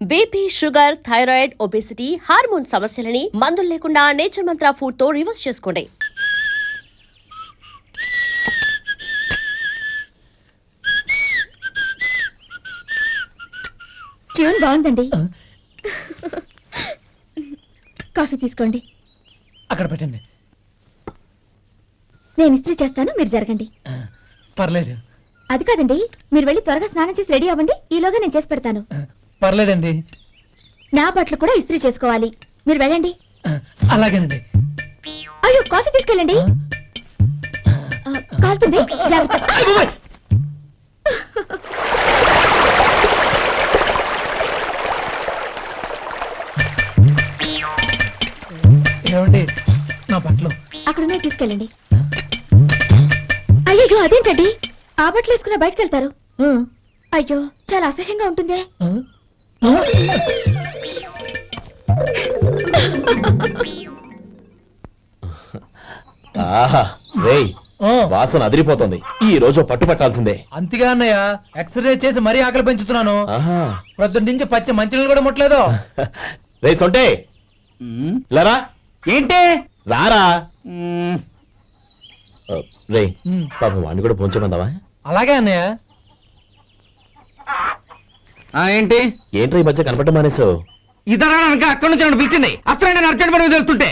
BP, sugar, thyroid, obesity, hormone సమస్యలని మందులు లేకుండా నేచర్ మంత్ర ఫుడ్ తో రివర్స్ చేసుకోండి. ట్యూన్ బాగుందండి. కాఫీ తీసుకోండి. అక్కడ పెట్టండి. నేను ఇస్త్రీ చేస్తాను, మీరు జరగండి. పర్లేదు. అది కాదండి, మీరు వెళ్ళి త్వరగా స్నానం చేసి రెడీ అవ్వండి. ఈలోగా నేను చేసి పెడతాను. పర్లేదండి. నా బట్టలు కూడా ఇస్త్రీ చేసుకోవాలి. మీరు వెళ్ళండి. అలాగేనండి. అయ్యో, కాఫీ తీసుకెళ్ళండి. కాలుతుంది, జాగ్రత్త. ఏమండి, నా బట్టలు అక్కడున్నాయి, తీసుకెళ్ళండి. అయ్యో, అదేంటండి ఆ బట్టలు వేసుకున్న బయటకు వెళ్తారు? అయ్యో, చాలా అసహ్యంగా ఉంటుందే. ఆహా రేయ్, వాసన అదిరిపోతుంది. ఈ రోజు పట్టు పట్టాల్సిందే. అంతగా అన్నయ్య, ఎక్సర్సైజ్ చేసి మరీ ఆకలి పెంచుతున్నాను. ఆహా ప్రొద్దున నుంచి పచ్చ మంచినీళ్ళు కూడా ముట్టలేదు. రే సొంటే, లరా ఏంటి రారా. రే పాపం వాడిని కూడా పోంచమందావా? అలాగే అన్నయ్య. ఏంటి ఏంట్రా ఈ మధ్య కనపడడం మానేసావు? ఇద్దరు అక్కడి నుంచి నన్ను పిలిచింది. అసలు నేను అర్జెంట్ పని తెలుస్తుంటే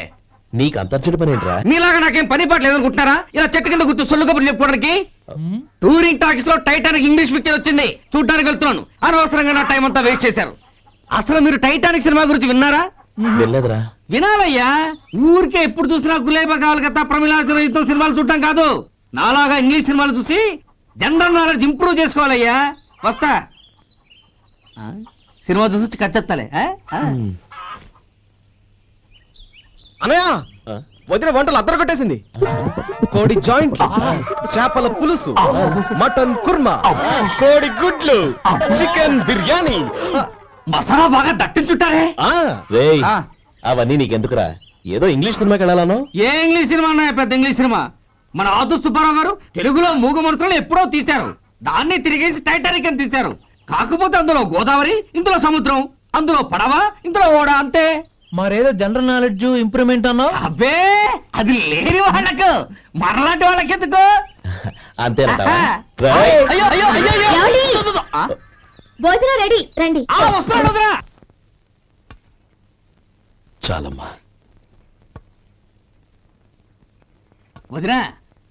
నీకు అంతర్చడి పని ఏంట్రా? మీలాగా నాకేం పని పాట లేదనుకుంటున్నారా? ఇలా చెట్టు కింద గుర్తు సొల్లు కబుర్లు చెప్పుకోవడానికి. టూరింగ్ టాకీస్ లో టైటానిక్ ఇంగ్లీష్ పిక్చర్ వచ్చింది, చూడడానికి వెళ్తున్నాను. అనవసరంగా నా టైం అంతా వేస్ట్ చేశారు. అసలు మీరు టైటానిక్ సినిమా గురించి విన్నారా? వెళ్ళలేదురా. వినాలయ్యా. ఊరికే ఎప్పుడు చూసినా గులేబా కావాలి కదా, ప్రమిళార్జున యుద్ధం సినిమాలు చూడటం కాదు. నాలాగా ఇంగ్లీష్ సినిమాలు చూసి జనరల్ నాలెడ్జ్ ఇంప్రూవ్ చేసుకోవాలయ్యా. వస్తా. సినిమా చూసి కచ్చెత్తాలే. అనయ్య, వదిన వంటలు అద్దరు కొట్టేసింది. కోడి జాయింట్, చేపల పులుసు, మటన్ కుర్మా, కోడి గుడ్లు, చికెన్ బిర్యానీ, మసాలా బాగా దట్టించుంటారే. రేయ్ అవన్నీ నీకెందుకురా? ఏదో ఇంగ్లీష్ సినిమాకి వెళ్ళాలను. ఏ ఇంగ్లీష్ సినిమా అన్నా? పెద్ద ఇంగ్లీష్ సినిమా. మన ఆదు సుబ్బారావు గారు తెలుగులో మూగ మనుషులను ఎప్పుడో తీశారు. దాన్ని తిరిగేసి టైటానిక్ అని తీశారు. కాకపోతే అందులో గోదావరి, ఇందులో సముద్రం, అందులో పడవ, ఇందులో ఓడ, అంతే. మరేదో జనరల్ నాలెడ్జ్ ఇంప్రూవ్మెంట్ అన్నావు. అబ్బే, అది లేని వాళ్ళకు, మనలాంటి వాళ్ళకి ఎందుకు? అంతేనంటావా? అయ్యో అయ్యో అయ్యో అయ్యో. ఏమండి? భోజనం రెడీ, రండి. వస్తున్నాడు వదినా. చాలమ్మా. వదినా,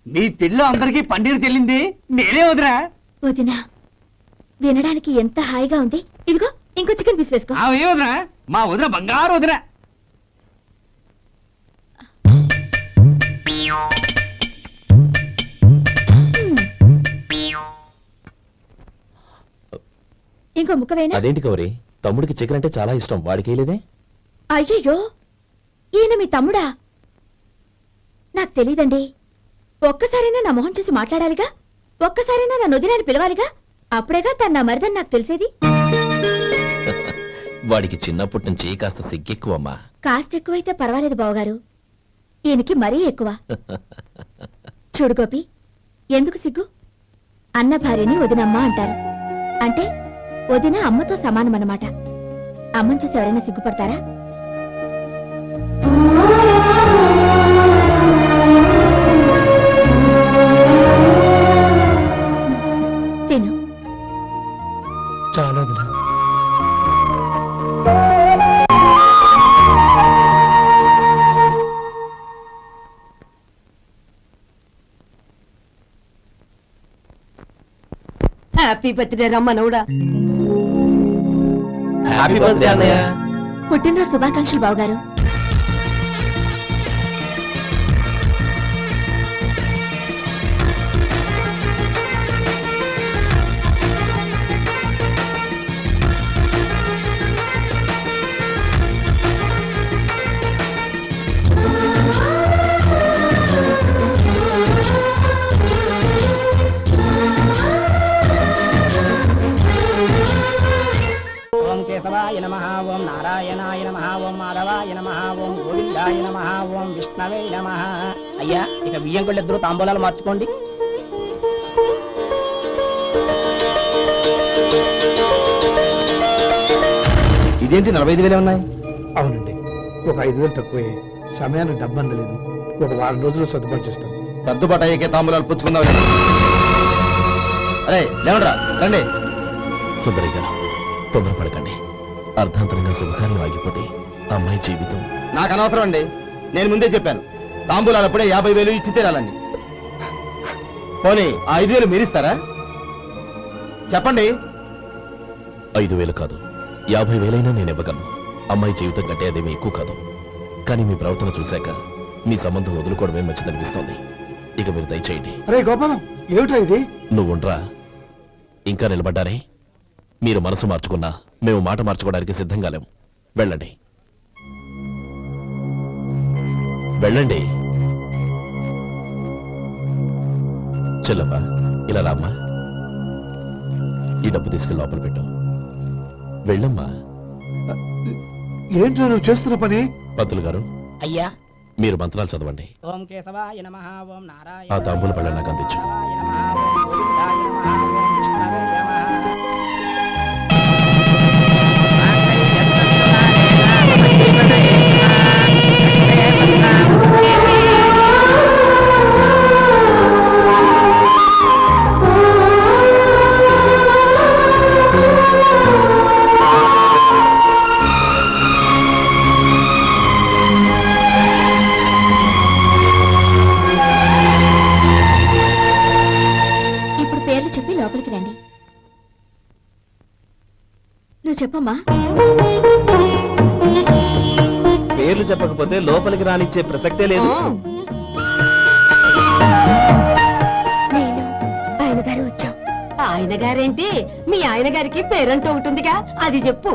మీ పెళ్ళి అందరికీ పన్నీరు చెల్లింది నేనే వదినా. వదినా, వినడానికి ఎంత హాయిగా ఉంది. ఇదిగో ఇంకో చికెన్ పీస్ వేసుకో. ఏ వదినా, మా వదిన బంగారు వదినా. ఇంకో ముక్క వేనా? అదేంటి కౌరి, తమ్ముడికి చికెన్ అంటే చాలా ఇష్టం, వాడికి వేయలేదే? అయ్యయ్యో, ఈయన మీ తమ్ముడా? నాకు తెలీదండి. ఒక్కసారైనా నా మొహం చూసి మాట్లాడాలిగా, ఒక్కసారైనా నా నొదినాన్ని పిలవాలిగా. అప్పుడేగా తన నా మరిదని నాకు తెలిసేది. వాడికి చిన్నప్పటి నుంచి కాస్త సిగ్గెక్కువమ్మా. కాస్త ఎక్కువైతే పర్వాలేదు బావగారు, ఈయనకి మరీ ఎక్కువ. చూడు గోపి, ఎందుకు సిగ్గు? అన్న భార్యని వదినమ్మ అంటారు. అంటే వదిన అమ్మతో సమానమన్నమాట. అమ్మని చూసి ఎవరైనా సిగ్గుపడతారా? తిను. చాలా వదినా. హ్యాపీ బర్త్డే రమ్మనవుడా. హ్యాపీ బర్త్డే అన్నయ్య. పుట్టినరోజు శుభాకాంక్షలు బావగారు. ఓం కేశవాయ నమః, ఓం నారాయణాయ నమః, ఓం మాధవాయ నమః, ఓం గోవిందాయ నమః, ఓం విష్ణవే నమః. అయ్యా, ఇక బియ్యం కొళ్ళిద్దరూ తాంబూలాలు మార్చుకోండి. ఇదేంటి 45,000 ఉన్నాయి? అవునండి, ఒక 5,000 తక్కువే. సమయానికి డబ్బు అందలేదు. ఒక వారం రోజులు సర్దుబాటు చేస్తాం. సర్దుబాటు అయ్యే తాంబూలాలు పుచ్చుకుందాం. అరే లేవండ్రా, రండి. సుందరి గారు తొందరపడకండి. అర్ధాంతరంగా శుభకార్యం ఆగిపోతే అమ్మాయి జీవితం. నాకు అనవసరం అండి, నేను ముందే చెప్పాను. తాంబూలాలు అప్పుడే 50,000 ఇచ్చి తీరాలండి. పోనీ ఆ 5,000 మీరిస్తారా? చెప్పండి. 5,000 కాదు, 50,000 నేను ఇవ్వగలను. అమ్మాయి జీవితం కంటే అదేమీ ఎక్కువ కాదు. కానీ మీ ప్రవర్తన చూశాక మీ సంబంధం వదులుకోవడమే మంచిదనిపిస్తోంది. ఇక మీరు దయచేయండి. అరే గోపాలం, ఏమిట్రా ఇది? నువ్వుండ్రా. ఇంకా నిలబడ్డారే? మీరు మనసు మార్చుకున్నా మేము మాట మార్చుకోవడానికి సిద్ధంగా లేము. వెళ్ళండి, వెళ్ళండి. చెల్లమ్మా, ఇలా రామ్మా. ఈ డబ్బు తీసుకెళ్ళి లోపల పెట్టు. వెళ్ళమ్మా. ఏంట్రా నువ్వు చేస్తున్న పని? పంతులు గారు, అయ్యా. మీరు మంత్రాలు చదవండి. ఓం కేశవాయ నమః, ఓం నారాయణ. ఆ తాంబూల పళ్ళ నాకు అందించు. ఇప్పుడు పేర్లు చెప్పి లోపలికి రండి. నువ్వు చెప్పమ్మా. పేర్లు చెప్పకపోతే లోపలికి రానిచ్చే ప్రసక్తే లేదు. నేను ఆయన గారు వచ్చాం. ఆయన గారేంటి, మీ ఆయన గారికి పేరంటూ ఉంటుందిగా, అది చెప్పు.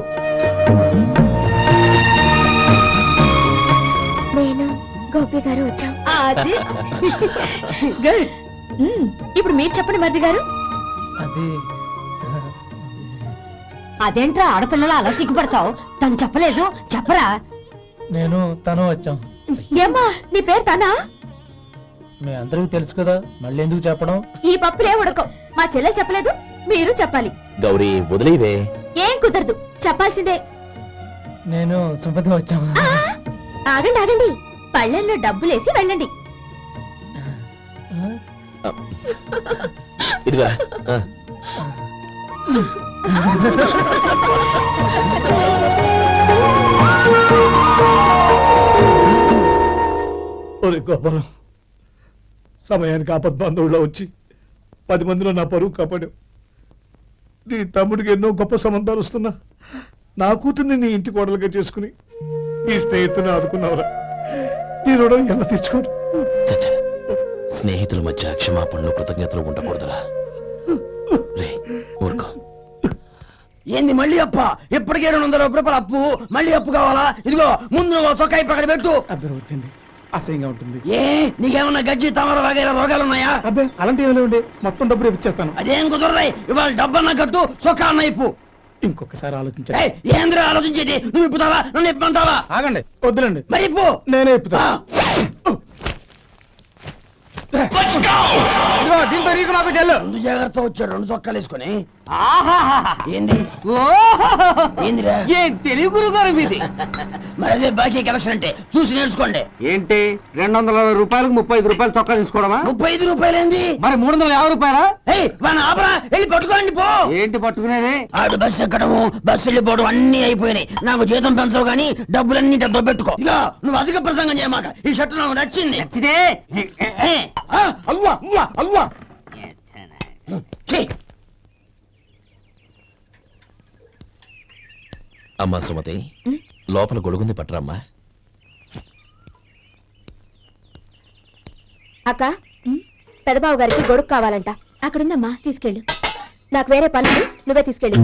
నేను గోపి గారు వచ్చాం. అది గుడ్. ఇప్పుడు మీరు చెప్పండి మరిది గారు. అది అదేంట్రా ఆడపిల్లలు అలా సిగ్గుపడతావు? తను చెప్పలేదు, చెప్పరా. నేను తను వచ్చాం. ఏమ్మా నీ పేరు తానా? మీ అందరికీ తెలుసు కదా, మళ్ళీ ఎందుకు చెప్పడం? ఈ పప్పులే ఉడకం. మా చెల్లె చెప్పలేదు, మీరు చెప్పాలి. గౌరీ వదిలేవే. ఏం కుదరదు, చెప్పాల్సిందే. నేను సుమతి వచ్చాం. ఆ, ఆగండి ఆగండి, పళ్ళెల్లో డబ్బులేసి వెళ్ళండి. ఇదిగా ఒరే గోపాలం, సమయానికి ఆపద్బాంధవుల్లో వచ్చి 10 మందిలో నా పరువు కాపాడావు. నీ తమ్ముడికి ఎన్నో గొప్ప సంబంధాలు వస్తున్నా నా కూతుర్ని నీ ఇంటి కోడలుగా చేసుకుని నీ స్నేహితుని ఆదుకున్నావురా. నీ రుణం ఎలా తెచ్చుకోరు? చచ్చ, స్నేహితుల మధ్య క్షమాపణలు కృతజ్ఞతలు ఉండకూడదురా. రే ఊరుకో. ఏంది మళ్ళీ అప్ప? ఇప్పటికే 200 రూపాయలు అప్పు, మళ్ళీ అప్పు కావాలా? ఇదిగో ముందు చొక్కా పక్కన పెట్టు. అబ్బే వద్దండి, అసహ్యంగా ఉంటుంది. ఏ నీకేమన్నా గజ్జి తమర వగైరా రోగాలు ఉన్నాయా? అబ్బే అలాంటి ఏమైనా ఉండే, మొత్తం డబ్బు రేపు ఇచ్చేస్తాను. అదేం కుదరదాయి. ఇవాళ డబ్బన్నా కట్టు, చొక్కా అన్న ఇప్పు. ఇంకొకసారి ఆలోచించండి. ఏయ్, ఏంద్రా ఆలోచించేది? నువ్వు ఇప్పుతావా, నన్ను ఇప్పమంటావా? ఆగండి, వద్దులండి, మరి ఇప్పు. నేనే ఇప్పుతా. దీంతో నీకు నాకు చెల్లు. ముందు జాగ్రత్త వచ్చాడు 2 చొక్కాలు వేసుకొని. ఆహాహాహా. ఏంది ఏందిరా? ఏం తెలుగు గురువు గారు మీది? మరి అదే బాకీ కలెక్షన్ అంటే చూసి నేర్చుకోండి. ఏంటి 220 రూపాయలకు 35 రూపాయలు చొక్కా తీసుకోవడమా? 35 రూపాయలు ఏంది? మరి 350 రూపాయలా? ఏయ్ వాడిని ఆపరా, వెళ్ళి పట్టుకోండి పో. ఏంటి పట్టుకునేది? ఆడు బస్సు ఎక్కడము, బస్సు వెళ్ళిపోవడం అన్ని అయిపోయినాయి. నాకు జీతం పెంచవు గానీ డబ్బులన్నీ డబ్బు పెట్టుకో. ఇక నువ్వు అధిక ప్రసంగం చేయమాక. ఈ షర్ట్ నాకు నచ్చింది. నచ్చితే అల్వా అల్వా అల్వా. ఛీ. అమ్మా సుమతి, లోపల గొడుగుంది పట్టరమ్మా. అక్క, పెదబాబు గారికి గొడుగు కావాలంట. అక్కడుందమ్మా, తీసుకెళ్ళు. నాకు వేరే పనులు, నువ్వే తీసుకెళ్ళు.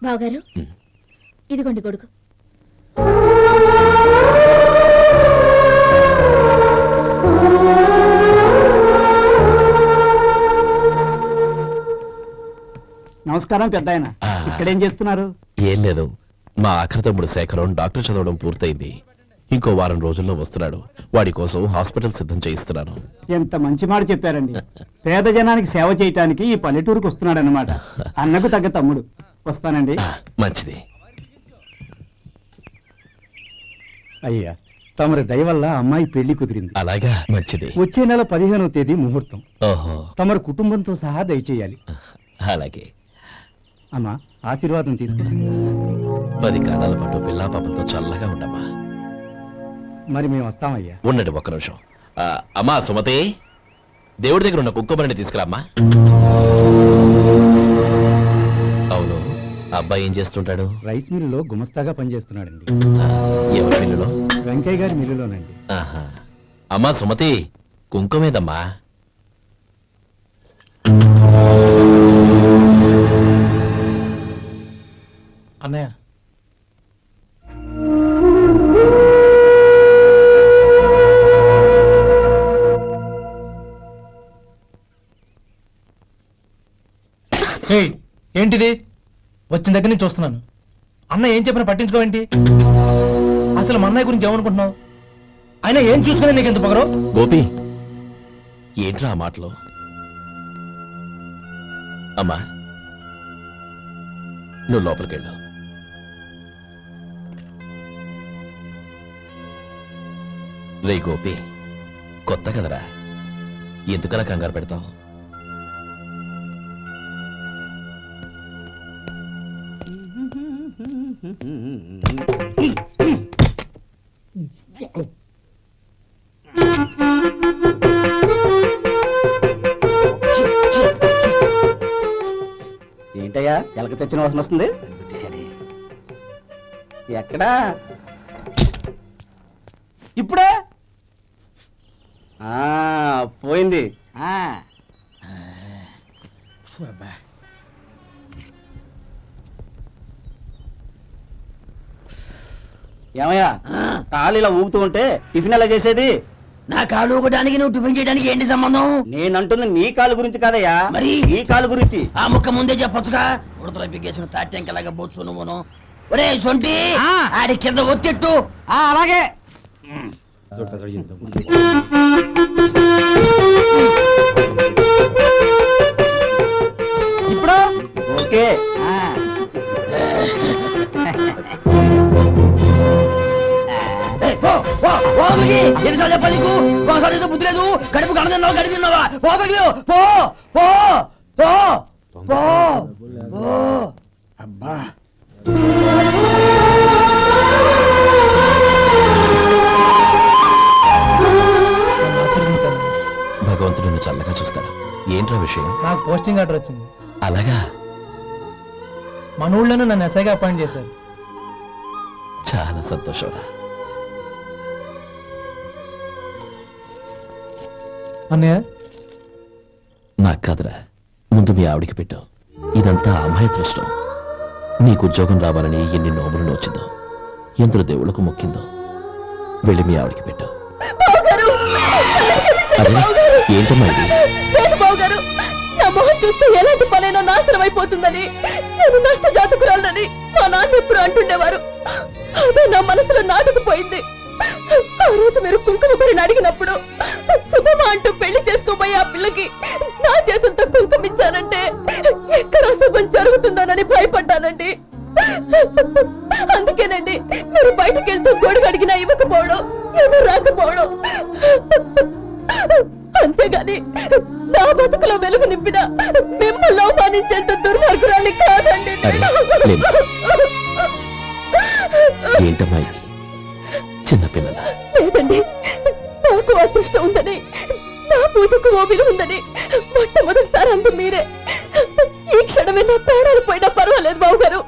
బావగారు, ఇదిగోండి గొడుగు. నమస్కారం పెద్ద ఆయన. ఇక్కడేం చేస్తున్నారు? ఏం లేదు, మా ఆఖరి తమ్ముడు శేఖరం డాక్టర్ చదవడం పూర్తయింది. ఇంకో వారం రోజుల్లో వస్తున్నాడు. వాడి కోసం హాస్పిటల్ సిద్ధం చేయిస్తున్నాను. ఎంత మంచి మాట చెప్పారండి. పేద జనానికి సేవ చేయటానికి ఈ పల్లెటూరుకు వస్తున్నాడు అనమాట. అన్నకు తగ్గ తమ్ముడు. వస్తానండి. మంచిది. అయ్యా, తమరి దయ వల్ల అమ్మాయి పెళ్లి కుదిరింది. అలాగా, మంచిది. వచ్చే నెల 15వ తేదీ ముహూర్తం. ఓహో, తమరి కుటుంబంతో సహా దయచేయాలి. అలాగే. అమ్మా, ఆశీర్వాదం తీసుకుని 10 కాలాల పాటు పిల్లా పాపంతో చల్లగా ఉండమ్మా. మరి మేము వస్తామయ్యా. ఉండండి ఒక్క నిమిషం. అమ్మా సుమతి, దేవుడి దగ్గర ఉన్న కుక్కమరిని తీసుకురామ్మా. అవును, అబ్బాయి ఏం చేస్తుంటాడు? రైస్ మిల్లులో గుమస్తాగా పనిచేస్తున్నాడండి. ఎవరి పిల్లలో? వెంకయ్య గారి మిల్లులోనండి. ఆహా. అమ్మా సుమతి, కుంకుమేదమ్మా? అన్నయ్య, ఏంటిది? వచ్చిన దగ్గర నుంచి చూస్తున్నాను. అన్న ఏం చెప్పినా పట్టించుకోవేంటి? అసలు మా అన్నయ్య గురించి ఏమనుకుంటున్నావు? అయినా ఏం చూసుకునే నీకు ఎంత పొగరు? గోపి, ఏంట్రా ఆ మాటలు? అమ్మా, నువ్వు లోపలికెళ్ళు. రే గోపి, కొత్త కదరా, ఎందుకలా కంగారు పెడతావు? ఏంటయ్యా, ఎలక తెచ్చిన వాసన వస్తుంది? ఎక్కడా? ఇప్పుడే పోయింది. ఏమయ్యా, కాళ్ళు ఇలా ఊగుతూ ఉంటే టిఫిన్ ఎలా చేసేది? నా కాలు ఊగడానికి నువ్వు టిఫిన్ చేయడానికి ఏంటి సంబంధం? నేనంటుంది నీ కాలు గురించి కాదయ్యా, మరి ఈ కాలు గురించి. ఆ ముక్క ముందే చెప్పొచ్చుగా. ఉడతల పిగేసిన తాట్యంకలాగా బొచ్చు నువ్వును. ఒరే సొంటి, ఆడి కింద ఒత్తిట్టు. అలాగే. ఇప్పుడు ఓకే. ఎన్నిసార్లు చెప్పాలి నీకు? ఒకసారి ఏదో బుద్ధి లేదు. కడుపు కడ తిన్నావా, గడి తిన్నావా? పోతకి పో పో పో పో పో. అబ్బా, భగవంతుడు నిన్ను చల్లగా చూస్తాడు. ఏంట్రా విషయం? నాకు పోస్టింగ్ ఆర్డర్ వచ్చింది. అలాగా? మన ఊళ్ళోనే నన్ను ఎస్ఐగా అపాయింట్ చేశారు. చాలా సంతోషంరా. అన్నయ్య, నాకు కాదురా, ముందు మీ ఆవిడికి పెట్టు. ఇదంతా అమ్మాయి దృష్టం. నీకు ఉద్యోగం రావాలని ఎన్ని నోములు నోచిందో, ఎందరు దేవుళ్ళకు మొక్కిందో. వెళ్ళి మీ ఆవిడికి పెట్టు. అరే, ఏంటమ్మా ఇది? బావగారు, నా మొహం చూస్తే ఎలాంటి పనైనా నాశనం అయిపోతుందని, నేను నష్ట జాతకురాలని మా నాన్న ఎప్పుడు అంటుండేవారు. అదే నా మనసులో నాటుకుపోయింది. ఆ రోజు మీరు కుంకుమ భరిని అడిగినప్పుడు శుభమా అంటూ పెళ్లి చేసుకోబోయే ఆ పిల్లకి నా చేతులతో కుంకుమిచ్చానంటే ఎక్కడ శుభం జరుగుతుందోనని భయపడ్డానండి. అందుకేనండి మీరు బయటకు వెళ్తూ గొడుగు అడిగినా ఇవ్వకపోవడం, ఎవరు రాకపోవడం. అంతేగాని నా బతుకులో వెలుగు నింపిన మిమ్మల్ని అవమానించేంత దుర్మార్గురాలి కాదండి. ఏంటమ్మా ఇది? చిన్నపిల్లల లేదండి, నాకు అదృష్టం ఉందని, నా పూజకు ఓ విలువ ఉందని మొట్టమొదటిసారి అంది మీరే. ఈ క్షణమే నా ప్రాణాలు పోయినా పర్వాలేదు బావగారు,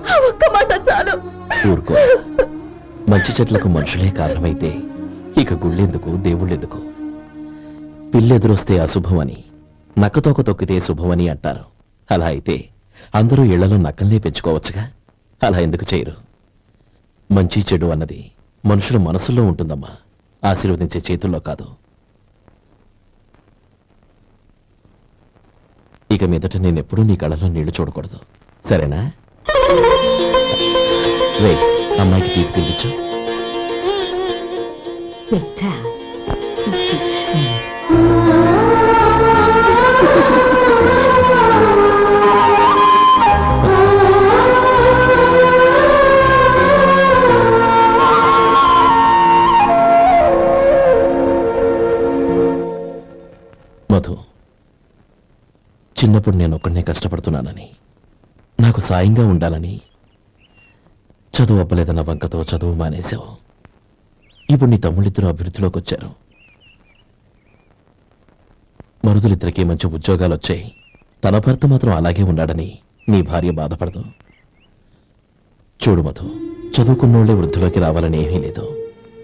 ఆ ఒక్క మాట చాలు. ఊరుకో. మంచి చెట్లకు మనుషులే కారణమైతే ఇక గుళ్ళెందుకు, దేవుళ్ళెందుకు? పిల్లెదురొస్తే అశుభమని, నక్కతోక తొక్కితే శుభమని అంటారు. అలా అయితే అందరూ ఇళ్లలో నక్కల్నే పెంచుకోవచ్చుగా. అలా ఎందుకు చేయరు? మంచి చెడు అన్నది మనుషుల మనసుల్లో ఉంటుందమ్మా, ఆశీర్వదించే చేతుల్లో కాదు. ఇక మీదట నేనెప్పుడూ నీ కళ్ళలో నీళ్లు చూడకూడదు, సరేనా? రే, అమ్మాయికి తీపి తినిపించు. పెట్టా మధు, చిన్నప్పుడు నేను ఒక్కడనే కష్టపడుతున్నానని, నాకు సాయంగా ఉండాలని చదువు అవ్వలేదన్న వంకతో చదువు మానేశావు. ఇప్పుడు నీ తమ్ముళ్ళిద్దరూ అభివృద్ధిలోకి వచ్చారు. మరుదులిద్దరికీ మంచి ఉద్యోగాలు వచ్చాయి. తన భర్త మాత్రం అలాగే ఉన్నాడని నీ భార్య బాధపడదు. చూడు మధు, చదువుకున్నోళ్లే వృద్ధిలోకి రావాలని ఏమీ లేదు.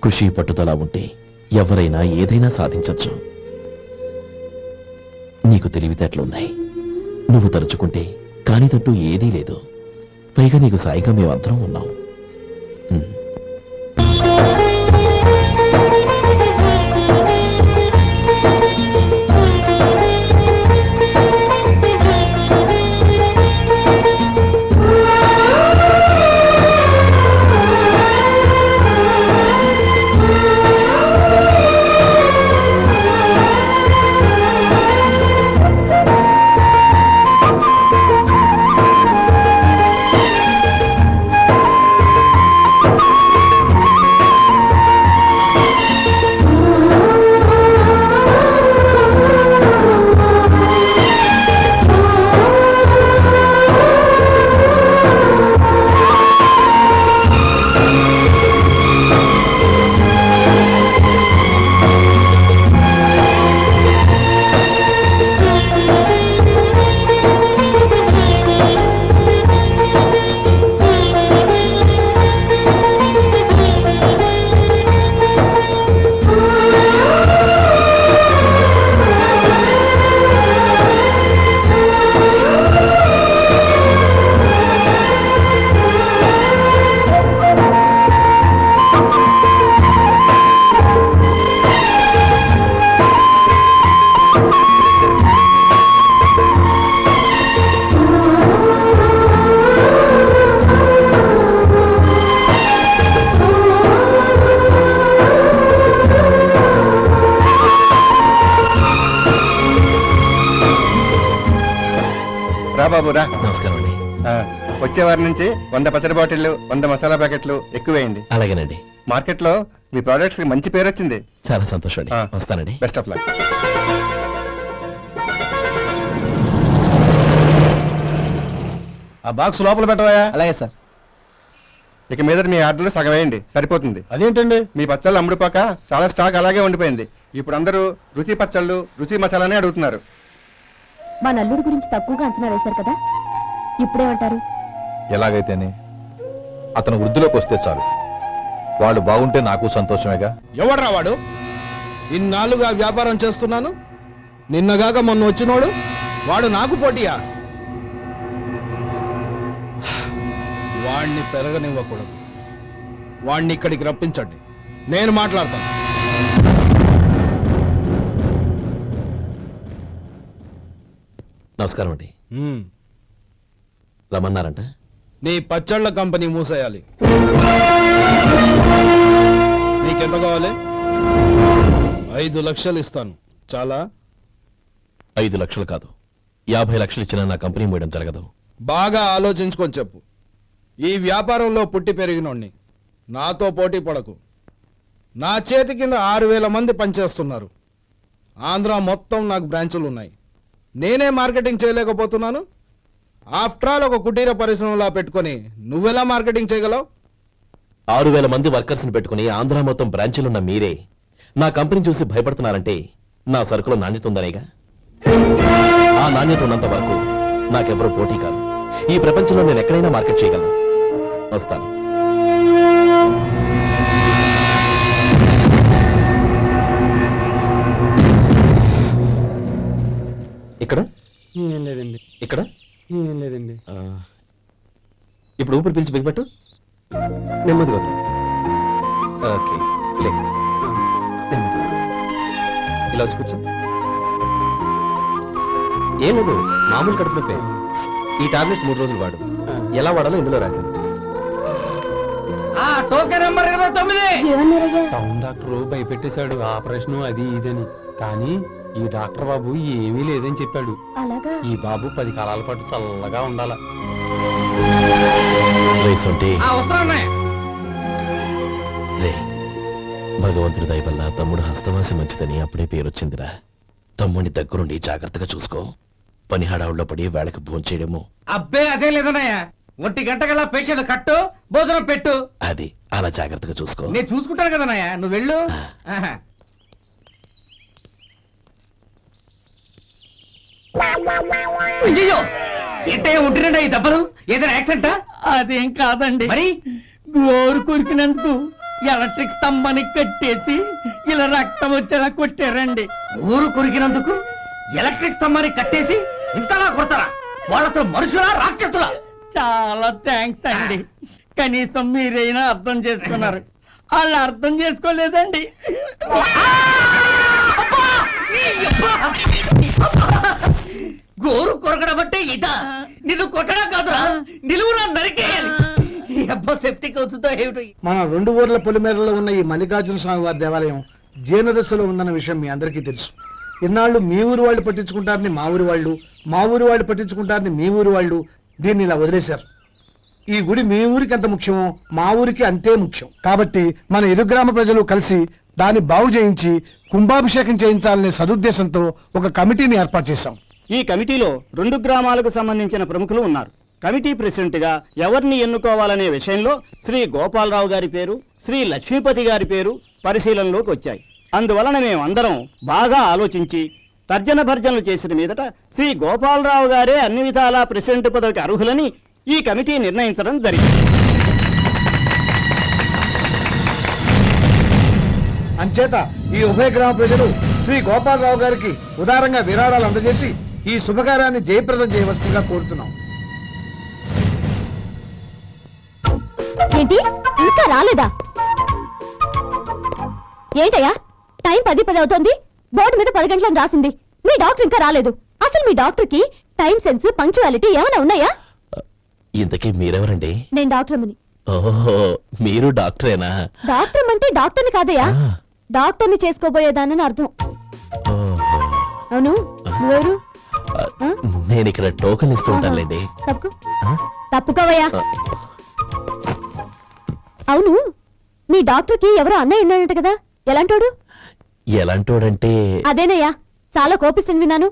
కృషి పట్టుదల ఉంటే ఎవరైనా ఏదైనా సాధించొచ్చు. నీకు తెలివితేటలున్నాయి. నువ్వు తలుచుకుంటే కానిదంటూ ఏదీ లేదు. పైగా నీకు సాయిగా మేమందరం ఉన్నాం. రా బాబు రా. నమస్కారం అండి. వచ్చే వారి నుంచి 100 పచ్చడి బాటిళ్లు 100 మసాలా ప్యాకెట్లు ఎక్కువేయండి. అలాగేనండి. మార్కెట్ లో మీ ప్రోడక్ట్స్ కి మంచి పేరు వచ్చింది. చాలా సంతోషం అండి. వస్తానండి. Best of luck. ఆ బాక్స్ లోపల పెట్టవా? అలాగే సార్. ఇక మీద మీ ఆర్డర్లు సగం వేయండి, సరిపోతుంది. అదేంటండి? మీ పచ్చళ్ళు అమ్ముడుపోక చాలా స్టాక్ అలాగే ఉండిపోయింది. ఇప్పుడు అందరూ రుచి పచ్చళ్ళు రుచి మసాలానే అడుగుతున్నారు. మా నల్లుడి గురించి తక్కువగా అంచనా వేశారు కదా, ఇప్పుడేమంటారు? ఎలాగైతేనే అతను వృద్ధిలోకి వస్తే చాలు. వాడు బాగుంటే నాకు సంతోషమేగా. ఎవడ్రా వాడు? ఇన్నాళ్ళుగా వ్యాపారం చేస్తున్నాను, నిన్నగాక మొన్న వచ్చినోడు వాడు నాకు పోటీయా? వాణ్ణి పెరగనివ్వకూడదు. వాణ్ణి ఇక్కడికి రప్పించండి, నేను మాట్లాడతాను. నమస్కారం అండి. రమ్మన్నారంట? నీ పచ్చళ్ళ కంపెనీ మూసేయాలి. నీకెంత కావాలి? 5 లక్షలు ఇస్తాను. చాలా? 5 లక్షలు కాదు, 50 లక్షలు ఇచ్చినా నా కంపెనీ మూయడం జరగదు. బాగా ఆలోచించుకొని చెప్పు. ఈ వ్యాపారంలో పుట్టి పెరిగినోడ్ని, నాతో పోటీ పడకు. నా చేతి కింద 6,000 మంది పనిచేస్తున్నారు. ఆంధ్ర మొత్తం నాకు బ్రాంచులు ఉన్నాయి. నేనే మార్కెటింగ్ చేయలేకపోతున్నాను. ఆఫ్టర్ ఆల్ ఒక కుటీర పరిశ్రమలా పెట్టుకొని నువ్వెలా మార్కెటింగ్ చేయగలవు? 6,000 మంది వర్కర్స్ని పెట్టుకుని ఆంధ్ర మొత్తం బ్రాంచీలున్న మీరే నా కంపెనీ చూసి భయపడుతున్నారంటే నా సరుకులో నాణ్యత ఉందనేగా. ఆ నాణ్యత ఉన్నంత వరకు నాకెవరూ పోటీ కాదు. ఈ ప్రపంచంలో నేను ఎక్కడైనా మార్కెట్ చేయగలను. వస్తాను. ఇక్కడ ఏం లేదండి. ఇక్కడ ఏం లేదండి. ఇప్పుడు ఊపిరి పిలిచి బిగ్బట్టు. నెమ్మదిగా వద్దు. ఓకే, లే. ఇలా వచ్చి కూర్చో. ఏం లేదు, మామూలు కడుపు నొప్పే. ఈ టాబ్లెట్స్ 3 రోజులు వాడు. ఎలా వాడాలో ఇందులో రాశాను. Token number 29. ఏమన్నారయ్యా? టౌన్ డాక్టర్ భయపెట్టేశాడు ఆపరేషన్ అది ఇదని. కానీ ఈ డాక్టర్ బాబు ఏమీ లేదని చెప్పాడు. అలాగా? ఈ బాబు 10 కాలాల పాటు చల్లగా ఉండాల. వస్తున్నాయి. రే, భగవంతుడి దయ వల్ల తమ్ముడు హస్తవాసి మంచిదని అప్పుడే పేరొచ్చిందిరా. తమ్ముడిని దగ్గరుండి జాగ్రత్తగా చూసుకో. పని హడావుల్లో పడి వేళకి భోంచేయడము. అబ్బే అదే లేదన్నయ్య. 1 గంటకల్లా పేషెంట్ కట్టు, భోజనం పెట్టు. అది అలా జాగ్రత్తగా చూసుకో. నేను చూసుకుంటాను కదన్నయ్య, నువ్వు వెళ్ళు. ఆహా. అయ్యో, ఏంటయ్యా ఉంటున్నాడా ఈ దెబ్బలు? ఏదైనా యాక్సిడెంటా? అదేం కాదండి, మరి గోరు కొరికినందుకు ఎలక్ట్రిక్ స్తంభాన్ని కట్టేసి ఇలా రక్తం వచ్చేలా కొట్టారండి. ఊరు కొరికినందుకు ఎలక్ట్రిక్ స్తంభాన్ని కట్టేసి ఇంతలా కొడతారా? వాళ్ళతో మనుషులా రాక్షసులా? చాలా థ్యాంక్స్ అండి, కనీసం మీరైనా అర్థం చేసుకున్నారు. వాళ్ళు అర్థం చేసుకోలేదండి. గోరు కొరకడం అంటే ఇదా? నిన్ను కొట్టడం కాదురా, నిలువురా నరికేయాలి. ఈ అబ్బా సెప్టిక్ అవుతుందో ఏమిటో. మన 2 ఊర్ల పొలిమేరలో ఉన్న ఈ మల్లికార్జున స్వామి వారి దేవాలయం జీర్ణదశలో ఉందన్న విషయం మీ అందరికీ తెలుసు. ఇన్నాళ్ళు మీ ఊరు వాళ్ళు పట్టించుకుంటారని మా ఊరి వాళ్ళు, మా ఊరి వాళ్ళు పట్టించుకుంటారని మీ ఊరి వాళ్ళు దీన్ని ఇలా వదిలేశారు. ఈ గుడి మీ ఊరికి ఎంత ముఖ్యమో మా ఊరికి అంతే ముఖ్యం. కాబట్టి మన ఇరు గ్రామ ప్రజలు కలిసి దాన్ని బాగు చేయించి కుంభాభిషేకం చేయించాలనే సదుద్దేశంతో ఒక కమిటీని ఏర్పాటు చేశాం. ఈ కమిటీలో 2 గ్రామాలకు సంబంధించిన ప్రముఖులు ఉన్నారు. కమిటీ ప్రెసిడెంట్ గా ఎవరిని ఎన్నుకోవాలనే విషయంలో శ్రీ గోపాలరావు గారి పేరు, శ్రీ లక్ష్మీపతి గారి పేరు పరిశీలనలోకి వచ్చాయి. అందువలన మేమందరం బాగా ఆలోచించి తర్జన భర్జనలు చేసిన మీదట శ్రీ గోపాలరావు గారే అన్ని విధాలా ప్రెసిడెంట్ పదవికి అర్హులని ఈ కమిటీ నిర్ణయించడం జరిగింది. అంచేత ఈ ఉభయ గ్రామ ప్రజలు శ్రీ గోపాలరావు గారికి ఉదారంగా విరాళాలు అందజేసి ఈ శుభకార్యాన్ని జయప్రదం చేయవలసిందిగా కోరుతున్నాం. ఏంటి ఇంకా రాలేదా? ఏంటయ్యా, టైం 10 అవుతోంది. బోర్డు మీద 10 గంటలను రాసింది. మీ డాక్టర్ ఇంకా రాలేదు. అసలు మీ డాక్టర్ కి టైం సెన్స్, పంక్చువాలిటీ ఏమైనా ఉన్నాయా? ఇంతకీ మీరెవరండి? నేను డాక్టర్ అమ్మని. ఓహో, మీరు డాక్టరేనా? డాక్టర్ అంటే డాక్టర్ని కాదయ్యా, డాక్టర్ని చేసుకోబోయేదానని అర్థం. ఓహో. అవును, నువ్వెవరు? నేను ఇక్కడ టోకెన్ ఇస్తూ ఉంటానులేండి. తప్పుకోవయ్యా. అవును, మీ డాక్టర్ కి ఎవరో అన్నయ్య ఉన్నాడంట కదా, ఎలాంటోడు? ఎలాంటోడంటే అదేనయ్యా, చాలా కోపిస్తుంది విన్నాను.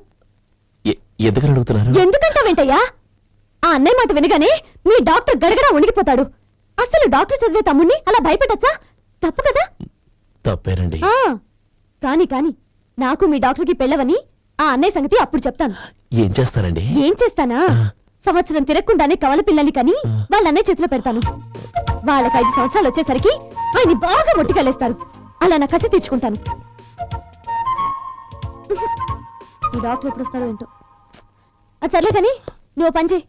ఎందుకని అడుగుతున్నారు? ఎందుకంటావేంటయ్యా? ఆ అన్నయ్య మాట వినగానే మీ డాక్టర్ గడగడా ఉణిగిపోతాడు. అసలు డాక్టర్ చదివే తమ్ముణ్ణి అలా భయపెట్టచ్చా? తప్పు కదా? తప్పేనండి. కాని కాని నాకు మీ డాక్టర్కి పెళ్ళవని ఆ అన్నయ్య సంగతి అప్పుడు చెప్తాను. ఏం చేస్తారండి? ఏం చేస్తానా? సంవత్సరం తిరగకుండానే కవల పిల్లల్ని కని వాళ్ళ అన్నయ్య చేతిలో పెడతాను. వాళ్ళకి 5 సంవత్సరాలు వచ్చేసరికి ఆయన్ని బాగా మొట్టికెళ్ళేస్తారు. అలా నా కసి తీర్చుకుంటాను. ఈ డాక్టర్ ఎప్పుడు వస్తాడో ఏంటో. అది సర్లే కానీ నువ్వు పని చేయి.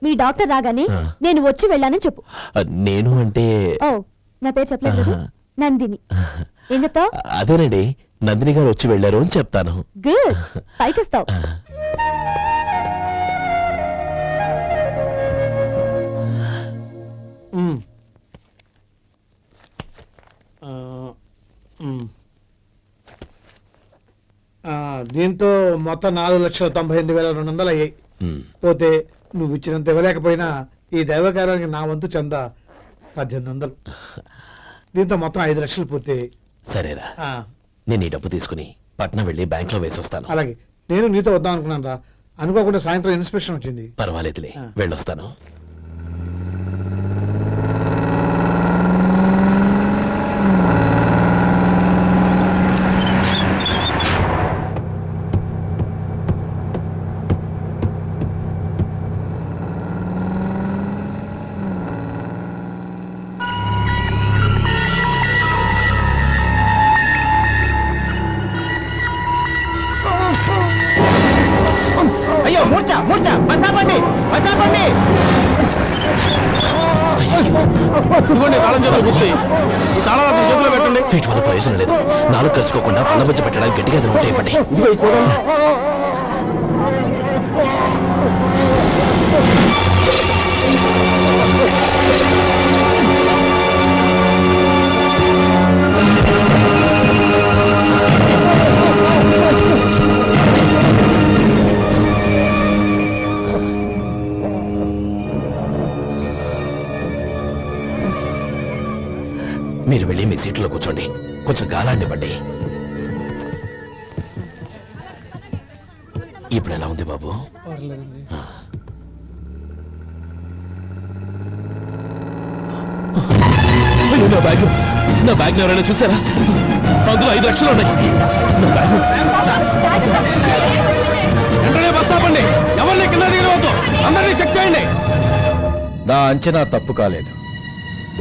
మీ డాక్టర్ రాగానే నేను వచ్చి వెళ్ళానని చెప్పు. నేను అంటే ఓ, నా పేరు చెప్పలేదు కదా, నందిని. ఏం చెప్తావు? అదేనండి, నందిని గారు వచ్చి వెళ్ళారు అని చెప్తాను. గుడ్, పైకొస్తావు. దీంతో మొత్తం 4,98,200 అయ్యాయి. పోతే నువ్వు ఇచ్చినంత ఇవ్వలేకపోయినా ఈ దైవకార్యానికి నా వంతు చందా 1800. దీంతో మొత్తం 5 లక్షలు పూర్తి. సరేరా, నేను ఈ డబ్బు తీసుకుని పట్నం వెళ్ళి బ్యాంక్ లో వేసి వస్తాను. అలాగే, నేను నీతో వద్దాం అనుకున్నాను రా, అనుకోకుండా సాయంత్రం ఇన్స్పెక్షన్ వచ్చింది. పర్వాలేదులే, వెళ్ళొస్తాను. అయ్యో, మూర్చ మూర్చ, బసాపండి బసాపండి. వీటి వల్ల ప్రయోజనం లేదు. 4 ఖర్చుకోకుండా పళ్ళ మధ్య పెట్టడానికి గట్టిగా అది ఉంటాయి. ఇవ్వండి. వెళ్ళి మీ సీట్లో కూర్చోండి, కొంచెం గాలాండివ్వండి. ఇప్పుడు ఎలా ఉంది బాబు? ఆ. అయ్యో, నా బ్యాగ్ ఎవరైనా చూసారా? అందులో 5 లక్షలు ఉన్నాయి. నా బ్యాగ్ వెంటనే బస్తాపండి, ఎవరిని కింద దిగవద్దు, అందరినీ చెక్ చేయండి. నా అంచనా తప్పు కాలేదు.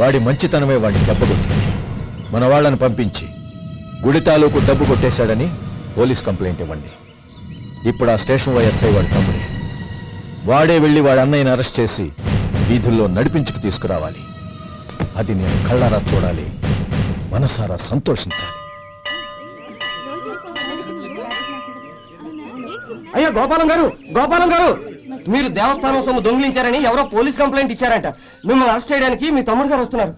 వాడి మంచితనమే వాడిని దెబ్బకొట్టింది. మన వాళ్ళని పంపించి గుడి తాలూకు డబ్బు కొట్టేశాడని పోలీస్ కంప్లైంట్ ఇవ్వండి. ఇప్పుడు ఆ స్టేషన్ ఎస్ఐ వాడి తమ్ముడే. వాడే వెళ్ళి వాడి అన్నయ్యని అరెస్ట్ చేసి వీధుల్లో నడిపించుకు తీసుకురావాలి. అది నేను కళ్ళారా చూడాలి, మనసారా సంతోషించాలి. అయ్యా గోపాలం గారు, గోపాలం గారు, మీరు దేవస్థానం సొమ్ము దొంగిలించారని ఎవరో పోలీస్ కంప్లైంట్ ఇచ్చారంట. మిమ్మల్ని అరెస్ట్ చేయడానికి మీ తమ్ముడు గారు వస్తున్నారు.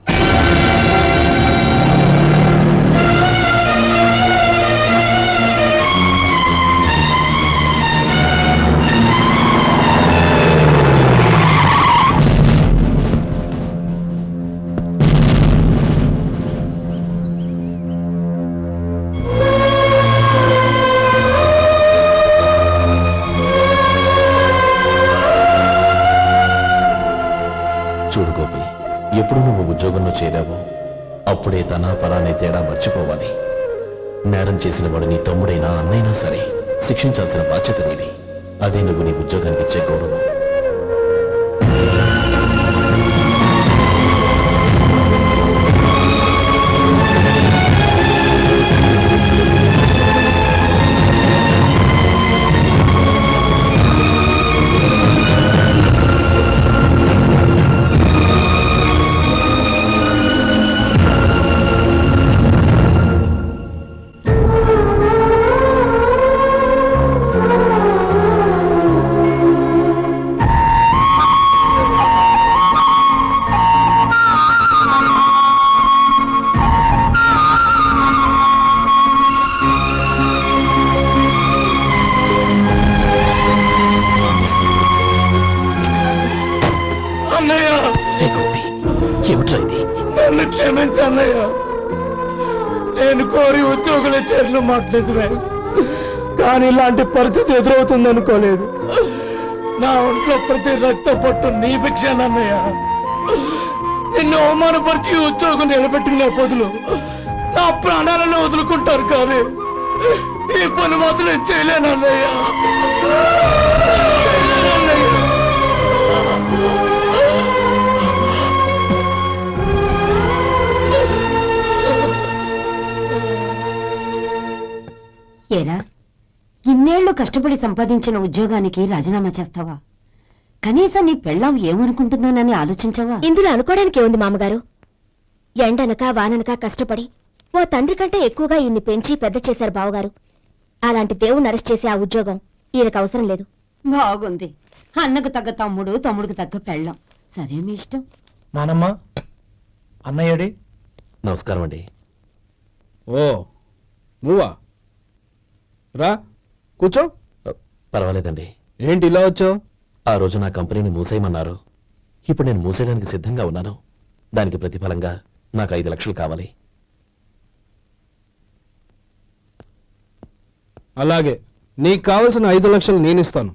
చూడు గోపి, ఎప్పుడు నువ్వు ఉద్యోగంలో చేరావో అప్పుడే తన పరానే తేడా మర్చిపోవాలి. నేరం చేసిన వాడు నీ తమ్ముడైనా అన్నైనా సరే శిక్షించాల్సిన బాధ్యత నీది. అదే నువ్వు నీ ఉద్యోగానికి ఇచ్చే గౌరవం. నన్ను క్షమించన్నయ్య. నేను కోరి ఉద్యోగుల చర్యలు మాట నిజమే, కానీ ఇలాంటి పరిస్థితి ఎదురవుతుంది అనుకోలేదు. నా ఒంట్లో ప్రతి రక్త పట్టు నీ భిక్షానన్నయ్య. నిన్ను అవమానపరిచి ఉద్యోగం నిలబెట్టుకునే బదులు నా ప్రాణాలను వదులుకుంటారు, కానీ ఈ పని మాత్రం చేయలేనన్నయ్య. ఏరా, ఇన్నేళ్లు కష్టపడి సంపాదించిన ఉద్యోగానికి రాజీనామా చేస్తావా? కనీసం నీ పెళ్ళాం ఏమనుకుంటుందోనని ఆలోచించావా? ఇందులో అనుకోవడానికి ఏముంది మామగారు? ఎండనక వాననక కష్టపడి ఓ తండ్రి కంటే ఎక్కువగా ఈయన్ని పెంచి పెద్ద చేశారు బావగారు. అలాంటి దేవుణ్ణి అరెస్ట్ చేసే ఆ ఉద్యోగం ఈయనకు అవసరం లేదు. బాగుంది. అన్నకు తగ్గ తమ్ముడు, తమ్ముడికి తగ్గ పెళ్ళాం. సరే, మీ ఇష్టం. నానమ్మ, అన్నయ్యడి. నమస్కారం అండి. ఓ నువ్వా? రా కూర్చో. పర్వాలేదండి. ఏంటి ఇలా వచ్చావు? ఆ రోజు నా కంపెనీని మూసేయమన్నారు. ఇప్పుడు నేను మూసేయడానికి సిద్ధంగా ఉన్నాను. దానికి ప్రతిఫలంగా నాకు 5 లక్షలు కావాలి. అలాగే, నీకు కావలసిన 5 లక్షలు నేను ఇస్తాను.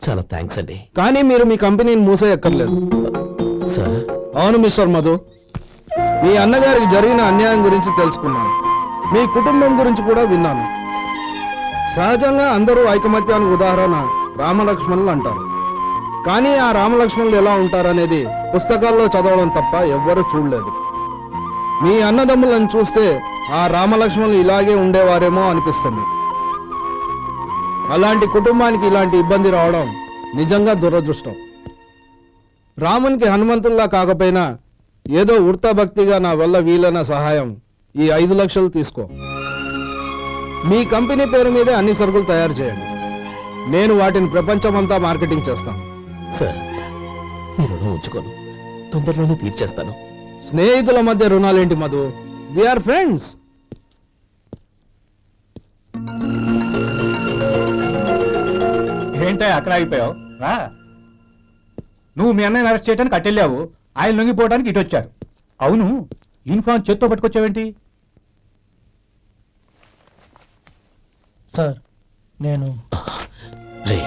చాలా థ్యాంక్స్ అండి. కానీ మీరు మీ కంపెనీని మూసేయక్కర్లేదు. సార్? అవును మిస్టర్ మధు, మీ అన్నగారికి జరిగిన అన్యాయం గురించి తెలుసుకున్నాను. మీ కుటుంబం గురించి కూడా విన్నాను. సహజంగా అందరూ ఐకమత్యానికి ఉదాహరణ రామలక్ష్మణులు అంటారు. కానీ ఆ రామలక్ష్మణులు ఎలా ఉంటారనేది పుస్తకాల్లో చదవడం తప్ప ఎవ్వరూ చూడలేదు. మీ అన్నదమ్ములను చూస్తే ఆ రామలక్ష్మణులు ఇలాగే ఉండేవారేమో అనిపిస్తుంది. అలాంటి కుటుంబానికి ఇలాంటి ఇబ్బంది రావడం నిజంగా దురదృష్టం. రామునికి హనుమంతుల్లా కాకపోయినా ఏదో ఉడతాభక్తిగా నా వల్ల వీలైన సహాయం ఈ 5 లక్షలు తీసుకో. మీ కంపెనీ పేరు మీదే అన్ని సరుకులు తయారు చేయండి. నేను వాటిని ప్రపంచమంతా మార్కెటింగ్ చేస్తాను. సార్, మీ రుణం ఉంచుకోను, తొందరలోనే తీర్చేస్తాను. స్నేహితుల మధ్య రుణాలేంటి మధు? We are friends. ఏంటో అక్కడ ఆగిపోయావు? రా. నువ్వు మీ అన్నయ్యని అరెస్ట్ చేయడానికి అట్టెళ్ళావు, ఆయన లొంగిపోవడానికి ఇటు వచ్చారు. అవును, యూనిఫామ్ చేత్తో పట్టుకొచ్చావేంటి? సార్ నేను రే,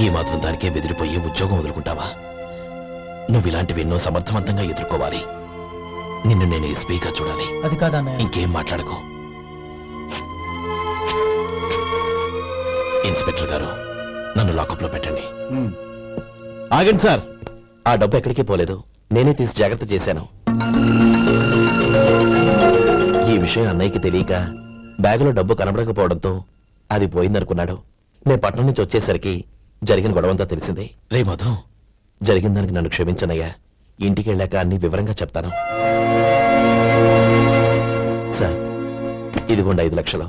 ఈ మాత్రం దానికే బెదిరిపోయి ఉద్యోగం వదులుకుంటావా? నువ్వు ఇలాంటివి ఎన్నో సమర్థవంతంగా ఎదుర్కోవాలి. నిన్ను నేను ఎస్పీగా చూడాలి. అది కాదన్నయ్య. ఇంకేం మాట్లాడుకో. ఇన్స్పెక్టర్ గారు, నన్ను లాకప్లో పెట్టండి. ఆగండి సార్, ఆ డబ్బు ఎక్కడికి పోలేదు. నేనే తీసి జాగ్రత్త చేశాను. ఈ విషయం అన్నయ్యకి తెలియక బ్యాగులో డబ్బు కనబడకపోవడంతో అది పోయిందనుకున్నాడు. నేను పట్నం నుంచి వచ్చేసరికి జరిగిన గొడవంతా తెలిసిందే. రే మధు, జరిగిన దానికి నన్ను క్షమించనయ్యా. ఇంటికి వెళ్ళాక అన్ని వివరంగా చెప్తాను. సార్, ఇదిగోండి 5 లక్షలు.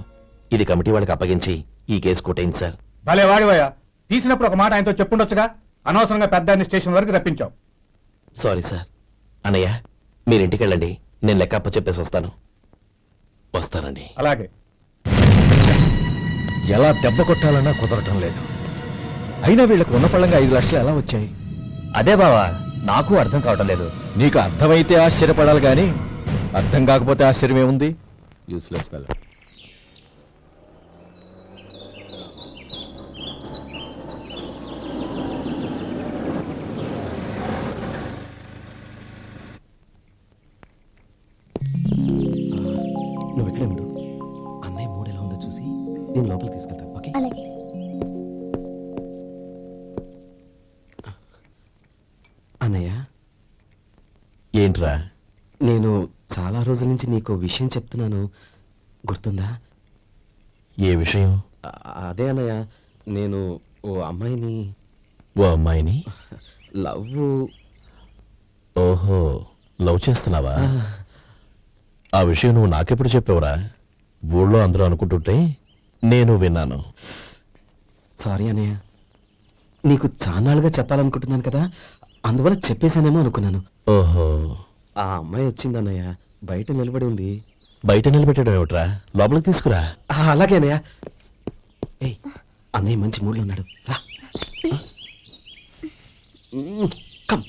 ఇది కమిటీ వాళ్ళకి అప్పగించి ఈ కేసు కొట్టేయండి సార్. భలే వాడివయ్యా, తీసినప్పుడు ఒక మాట ఆయనతో చెప్పుండొచ్చుగా. అనవసరంగా పెద్ద స్టేషన్ వరకు రప్పించావు. Sorry sir. అన్నయ్య, మీరు ఇంటికి వెళ్ళండి. నేను లెక్క అప్ప చెప్పేసి వస్తానండి. అలాగే. ఎలా దెబ్బ కొట్టాలన్నా కుదరటం లేదు. అయినా వీళ్ళకు ఉన్న పళ్ళంగా 5 లక్షలు ఎలా వచ్చాయి? అదే బావా, నాకు అర్థం కావటం లేదు. నీకు అర్థమైతే ఆశ్చర్యపడాలి కానీ అర్థం కాకపోతే ఆశ్చర్యం ఏముంది? Useless fellow. నువ్వు ఎక్కడే ఉండు. అన్నయ్య మూడు ఎలా ఉందో చూసి నేను లోపలికి తీసుకెళ్తాను. ఓకే? అలాగే. అన్నయ్య, ఏంట్రా? నేను చాలా రోజుల నుంచి నీకు విషయం చెప్తున్నాను, గుర్తుందా? ఏ విషయం? అదే అన్నయ్య, నేను ఓ అమ్మాయిని ఓ అమ్మాయిని లవ్. ఓహో, లవ్ చేస్తున్నావా? ఆ విషయం నువ్వు నాకెప్పుడు చెప్పావురా? ఊళ్ళో అందరూ అనుకుంటుంటే నేను విన్నాను. సారీ అన్నయ్య, నీకు చాన్నాళ్ళుగా చెప్పాలనుకుంటున్నాను కదా, అందువల్ల చెప్పేశానేమో అనుకున్నాను. ఓహో, ఆ అమ్మాయి వచ్చిందన్నయ్య, బయట నిలబడి ఉంది. బయట నిలబెట్టడం ఏమిట్రా? లోపలికి తీసుకురా. అలాగే అన్నయ్య. ఏయ్, అన్నయ్య మంచి మూడ్లో ఉన్నాడు, రా. కమ్.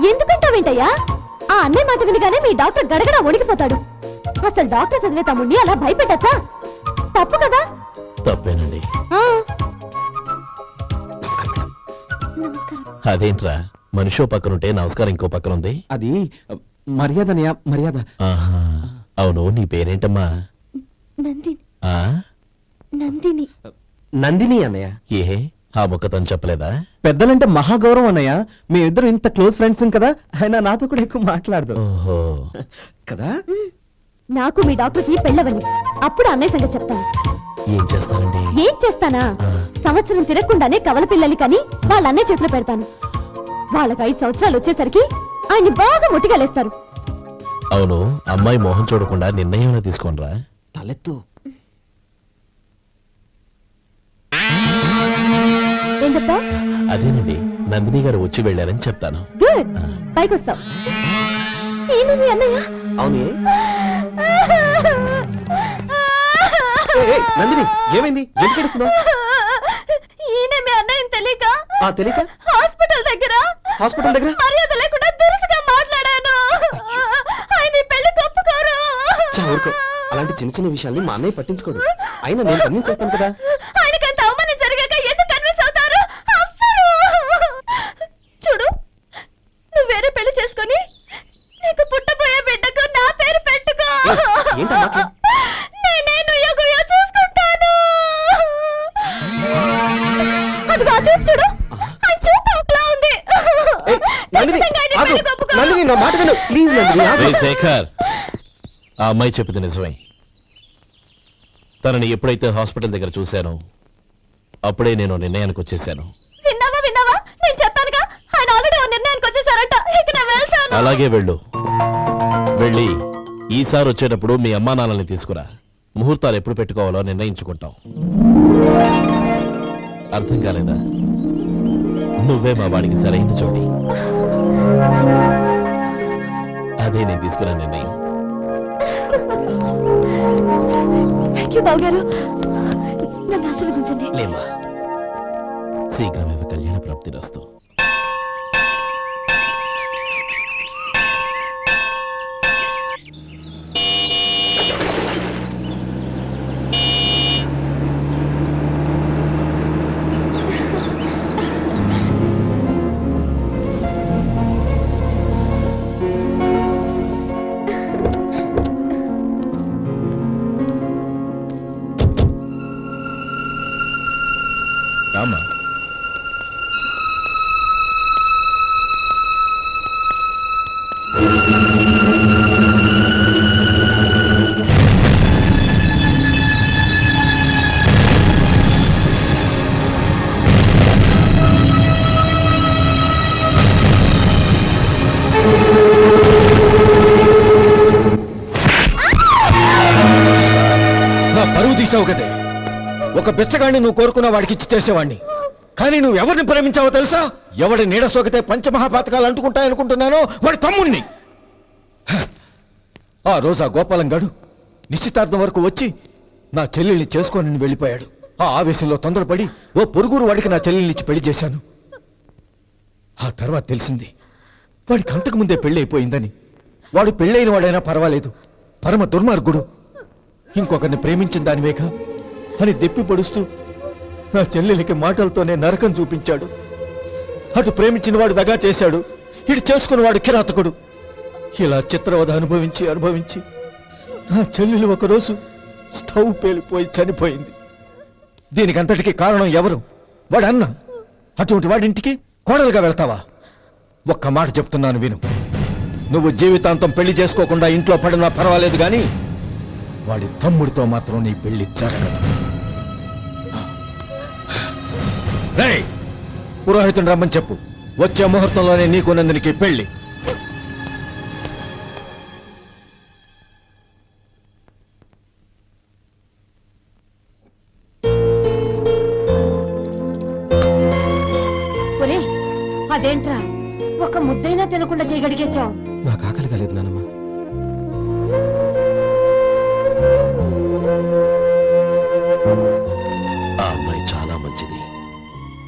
ఎందుకంటావేంటయ్యా? ఆ అన్నయ్య మాట వినగానే మీ డాక్టర్ గడగడ వణికిపోతాడు. అసలు డాక్టర్ చదివే తమ్ముడిని అలా భయపెట్టచ్చా? తప్పు కదా? తప్పేనండి. ఆ, నమస్కారం మేడం. నమస్కారం. అదేంట్రా, మనిషో పక్కనుంటే నమస్కారం ఇంకో పక్కన ఉంది? అది మర్యాద అన్నయ్య, మర్యాద. ఆహా, అవును, నీ పేరేంటమ్మా? నందిని. ఆ? నందిని. నందిని అన్నయ్య. ఏ, ఆ ముక్క తను చెప్పలేదా? పెద్దలంటే మహాగౌరవం అన్నయ్య. మేమిద్దరు ఇంత క్లోజ్ ఫ్రెండ్స్ కదా, ఆయన నాతో కూడా ఎక్కువ మాట్లాడదు ఓహో, కదా. నాకు మీ డాక్టర్కి పెళ్ళవని అప్పుడు అన్నయ్య సంగతి చెప్తాను. ఏం చేస్తానండి? ఏం చేస్తానా? సంవత్సరం తిరగకుండానే కవల పిల్లల్ని కని వాళ్ళ అన్నయ్య చేతిలో పెడతాను. వాళ్ళకి 5 సంవత్సరాలు వచ్చేసరికి ఆయన్ని బాగా ముట్టిగలేస్తారు. అవును, అమ్మాయి మోహం చూడకుండా నిర్ణయం తీసుకోనరా? తలెత్తు. ఏం చెప్తా? అదేనండి, నందిని గారు వచ్చి వెళ్ళారని చెప్తాను. గుడ్, పైకి వస్తావు. ఈయన మీ అన్నయ్య? అవును. నందిని, ఏమైంది? ఎందుకు ఏడుస్తున్నావ్? ఈయన మీ అన్నయ్యని తెలియక తెలియక హాస్పిటల్ దగ్గర మర్యాద లేకుండా దురుసుగా మాట్లాడాను. ఆయన ఈ పెళ్లి ఒప్పుకోరు. ఊరుకో, అలాంటి చిన్న చిన్న విషయాల్ని మా అన్నయ్య పట్టించుకోడు. అయినా నేను కన్విన్స్ చేస్తాను కదా. ఆయనకంత అవమానం జరిగాక ఎందుకు కన్విన్స్ అవుతారు? అవ్వరు. చూడు, నువ్వు వేరే పెళ్లి చేసుకొని నీకు పుట్టబోయే బిడ్డకు నా పేరు పెట్టుకో. ఏంటమ్మా? నేను యోగయో చూసుకుంటాను. అదిగో ఆ చూపు చూడు, ఆ చూపు ఒకలా ఉంది. ఖచ్చితంగా ఆయన పెళ్లి ఒప్పుకో. నందిని, నా మాట విను ప్లీజ్. రే శేఖర్, ఆ అమ్మాయి చెప్పింది నిజమే. తనని ఎప్పుడైతే హాస్పిటల్ దగ్గర చూశానో అప్పుడే నేను నిర్ణయానికి వచ్చేసాను. విన్నావా? నేను చెప్పానుగా, ఆయన ఆల్రెడీ ఓ నిర్ణయానికి వచ్చేసారట. ఇక నేను వెళ్తాను. అలాగే వెళ్ళు. వెళ్ళి ఈసారి వచ్చేటప్పుడు మీ అమ్మా నాన్నల్ని తీసుకురా. ముహూర్తాలు ఎప్పుడు పెట్టుకోవాలో నిర్ణయించుకుంటాం. అర్థం కాలేదా? నువ్వే మా వాడికి సరైన చోటి. అదే నేను తీసుకున్న నిర్ణయం. థ్యాంక్ యూ బాబు గారు, నన్ను ఆశీర్వదించండి. లేమ్మా, శీఘ్రమేవ కళ్యాణ ప్రాప్తిరస్తు. రామా, నా పరువు తీసావు కదే. ఒక బిచ్చగాడిని నువ్వు కోరుకున్న వాడికి ఇచ్చి చేసేవాడిని. కానీ నువ్వు ఎవరిని ప్రేమించావో తెలుసా? ఎవడి నీడ సోకితే పంచమహాపాతకాలు అంటుకుంటాయనుకుంటున్నానో వాడి తమ్ముణ్ణి. ఆ రోజు ఆ గోపాలం గాడు నిశ్చితార్థం వరకు వచ్చి నా చెల్లెల్ని చేసుకొని వెళ్ళిపోయాడు. ఆ ఆవేశంలో తొందరపడి ఓ పొరుగురు వాడికి నా చెల్లెల్నిచ్చి పెళ్లి చేశాను. ఆ తర్వాత తెలిసింది వాడికి అంతకు ముందే పెళ్లి అయిపోయిందని. వాడు పెళ్ళైన వాడైనా పర్వాలేదు, పరమ దుర్మార్గుడు. ఇంకొకరిని ప్రేమించిన దానివేగా అని దెప్పి పొడుస్తూ నా చెల్లెలికి మాటలతోనే నరకం చూపించాడు. అటు ప్రేమించిన వాడు దగా చేశాడు, ఇటు చేసుకున్నవాడు కిరాతకుడు. ఇలా చిత్రవధ అనుభవించి నా చెల్లెలు ఒకరోజు స్టవ్ పేలిపోయి చనిపోయింది. దీనికంతటికీ కారణం ఎవరు? వాడు అన్న. అటువంటి వాడింటికి కోడలుగా వెళ్తావా? ఒక్క మాట చెప్తున్నాను విను. నువ్వు జీవితాంతం పెళ్లి చేసుకోకుండా ఇంట్లో పడినా పర్వాలేదు, కానీ వాడి తమ్ముడితో మాత్రం నీ పెళ్లి జరగదు. రేయ్, పురోహితుని రమ్మని చెప్పు. వచ్చే ముహూర్తంలోనే నీకు నందినికి పెళ్లి. ఒరే, అదేంట్రా ఒక ముద్దైనా తినకుండా చేయగడిగేశావు? నాకు ఆకలి కాలేదు నానమ్మ. ఆ అమ్మాయి చాలా మంచిది,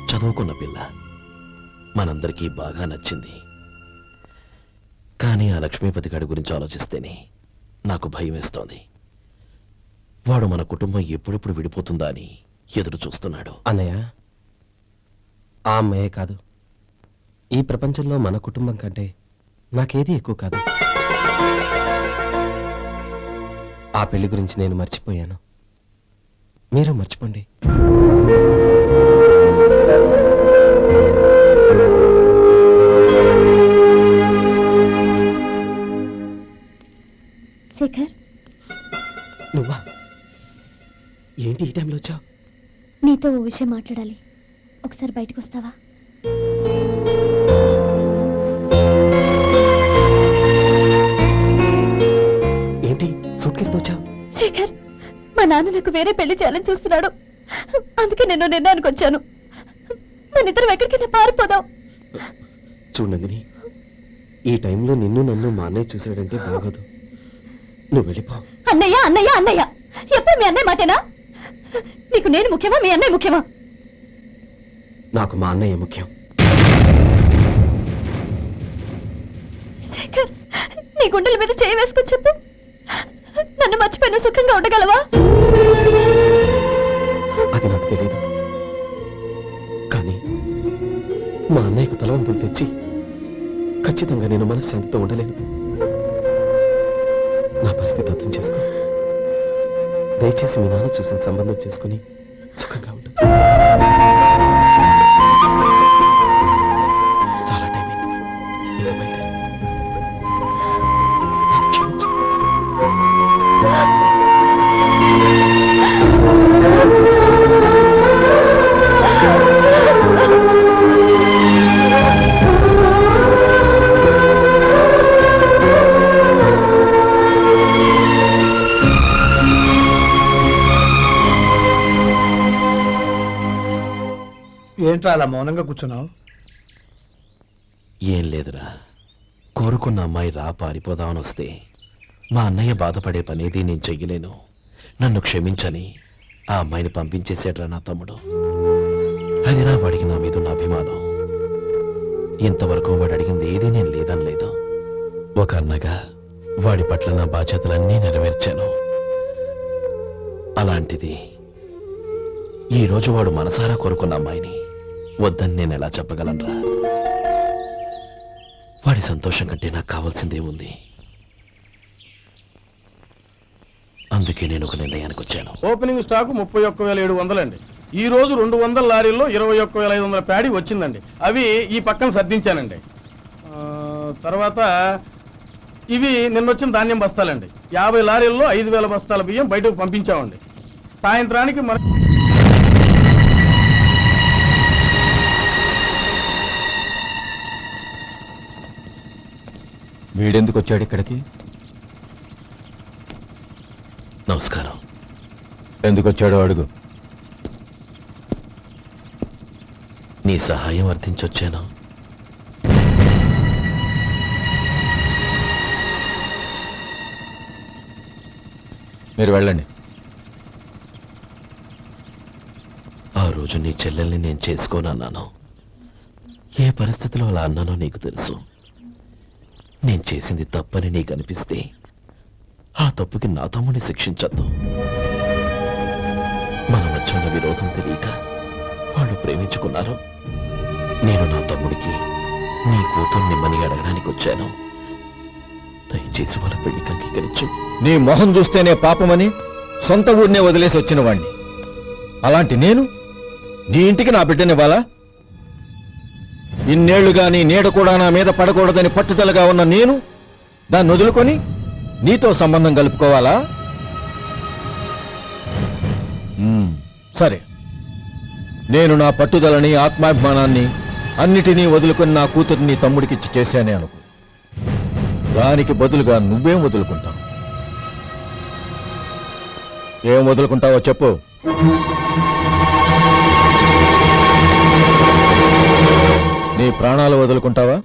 చదువుకున్న పిల్ల, మనందరికీ బాగా నచ్చింది. కానీ ఆ లక్ష్మీపతి గారి గురించి ఆలోచిస్తేనే నాకు భయం వేస్తోంది. వాడు మన కుటుంబం ఎప్పుడెప్పుడు విడిపోతుందా అని ఎదురు చూస్తున్నాడు. అన్నయ్య, ఆ అమ్మాయే కాదు, ఈ ప్రపంచంలో మన కుటుంబం కంటే నాకేది ఎక్కువ కాదు. ఆ పెళ్లి గురించి నేను మర్చిపోయాను, మీరు మర్చిపోండి. శేఖర్, నువ్వా? ఏంటి ఈ టైంలో వచ్చావు? నీతో ఓ విషయం మాట్లాడాలి. ఒకసారి బయటకు వస్తావా? ఏంటి సూట్ కేసుతో వచ్చావు? శేఖర్, మా నాన్న నాకు వేరే పెళ్లి చేయాలని చూస్తున్నాడు. అందుకే నేను నిర్ణయానికి వచ్చాను. మన ఇద్దరం ఎక్కడికైనా పారిపోదాం. చూడు నందిని, ఈ టైంలో నిన్ను నన్ను మా అన్నయ్య చూసాడంటే బాగోదు. నువ్వు వెళ్ళిపో. అన్నయ్య అన్నయ్య అన్నయ్య, ఎప్పుడు మీ అన్నయ్య మాటేనా? నీకు నేను ముఖ్యమా, మీ అన్నయ్య ముఖ్యమా? నాకు మా అన్నయ్య ముఖ్యం. శేఖర్, నీ గుండెల మీద చేయి వేసుకొని చెప్పు. నన్ను మర్చిపోయిన సుఖంగా ఉండగలవా? అది నాకు తెలియదు, కానీ మా అన్నయ్యకు తలవంపులు తెచ్చి ఖచ్చితంగా నేను మనశ్శాంతితో ఉండలేను. నా పరిస్థితి అర్థం చేసుకో. దయచేసి మీ నాన్న చూసిన సంబంధం చేసుకుని సుఖంగా ఉంటుంది. చాలా టైం అయింది, ఇంకా బయలుదేరు. క్షమించు. ఏంట్రా అలా మౌనంగా కూర్చున్నావు? ఏం లేదురా, కోరుకున్న అమ్మాయి రా పారిపోదామని వస్తే మా అన్నయ్య బాధపడే పనేది నేను చెయ్యలేను. నన్ను క్షమించని ఆ అమ్మాయిని పంపించేసాడ్రా నా తమ్ముడు. అది వాడికి నా మీద ఉన్న అభిమానం. ఇంతవరకు వాడు అడిగింది ఏదీ నేను లేదని లేదు. ఒక అన్నగా వాడి పట్ల నా బాధ్యతలన్నీ నెరవేర్చాను. అలాంటిది ఈ రోజు వాడు మనసారా కోరుకున్న అమ్మాయిని వద్దని నేను ఎలా చెప్పగలనురా? వాడి సంతోషం కంటే నాకు కావాల్సిందే ఉంది. అందుకే నేను ఒక నిర్ణయానికి వచ్చాను. ఓపెనింగ్ స్టాక్ 31,700 అండి. ఈ రోజు 200 లారీల్లో 21,500 ప్యాడీ వచ్చిందండి. అవి ఈ పక్కన సర్దించానండి. తర్వాత ఇవి నిన్నొచ్చిన ధాన్యం బస్తాలండి. 50 లారీల్లో 5,000 బస్తాల బియ్యం బయటకు పంపించామండి. సాయంత్రానికి మన వీడెందుకు వచ్చాడు ఇక్కడికి? నమస్కారం. ఎందుకు వచ్చాడో అడుగు. నీ సహాయం అర్థించొచ్చాను. మీరు వెళ్ళండి. ఆ రోజు నీ చెల్లెల్ని నేను చేసుకోనన్నాను. ఏ పరిస్థితిలో అలా అన్నానో నీకు తెలుసు. నేను చేసింది తప్పని నీకు అనిపిస్తే ఆ తప్పుకి నా తమ్ముని శిక్షించద్దు. మన మధ్య ఉన్న విరోధం తెలియక వాళ్ళు ప్రేమించుకున్నారు. నేను నా తమ్ముడికి నీ కూతుర్నిమ్మని అడగడానికి వచ్చాను. దయచేసి వాళ్ళ పెళ్లికి అంగీకరించు. నీ మొహం చూస్తేనే పాపమని సొంత ఊరినే వదిలేసి వచ్చిన వాణ్ణి. అలాంటి నేను నీ ఇంటికి నా బిడ్డనివ్వాలా? ఇన్నేళ్లుగా నీ నీడ కూడా నా మీద పడకూడదని పట్టుదలగా ఉన్న నేను దాన్ని వదులుకొని నీతో సంబంధం కలుపుకోవాలా? సరే, నేను నా పట్టుదలని ఆత్మాభిమానాన్ని అన్నిటినీ వదులుకొని నా కూతుర్ని తమ్ముడికిచ్చి చేశానే అనుకో. దానికి బదులుగా నువ్వేం వదులుకుంటావు? ఏం వదులుకుంటావో చెప్పు. నీ ప్రాణాలు వదులుకుంటావా?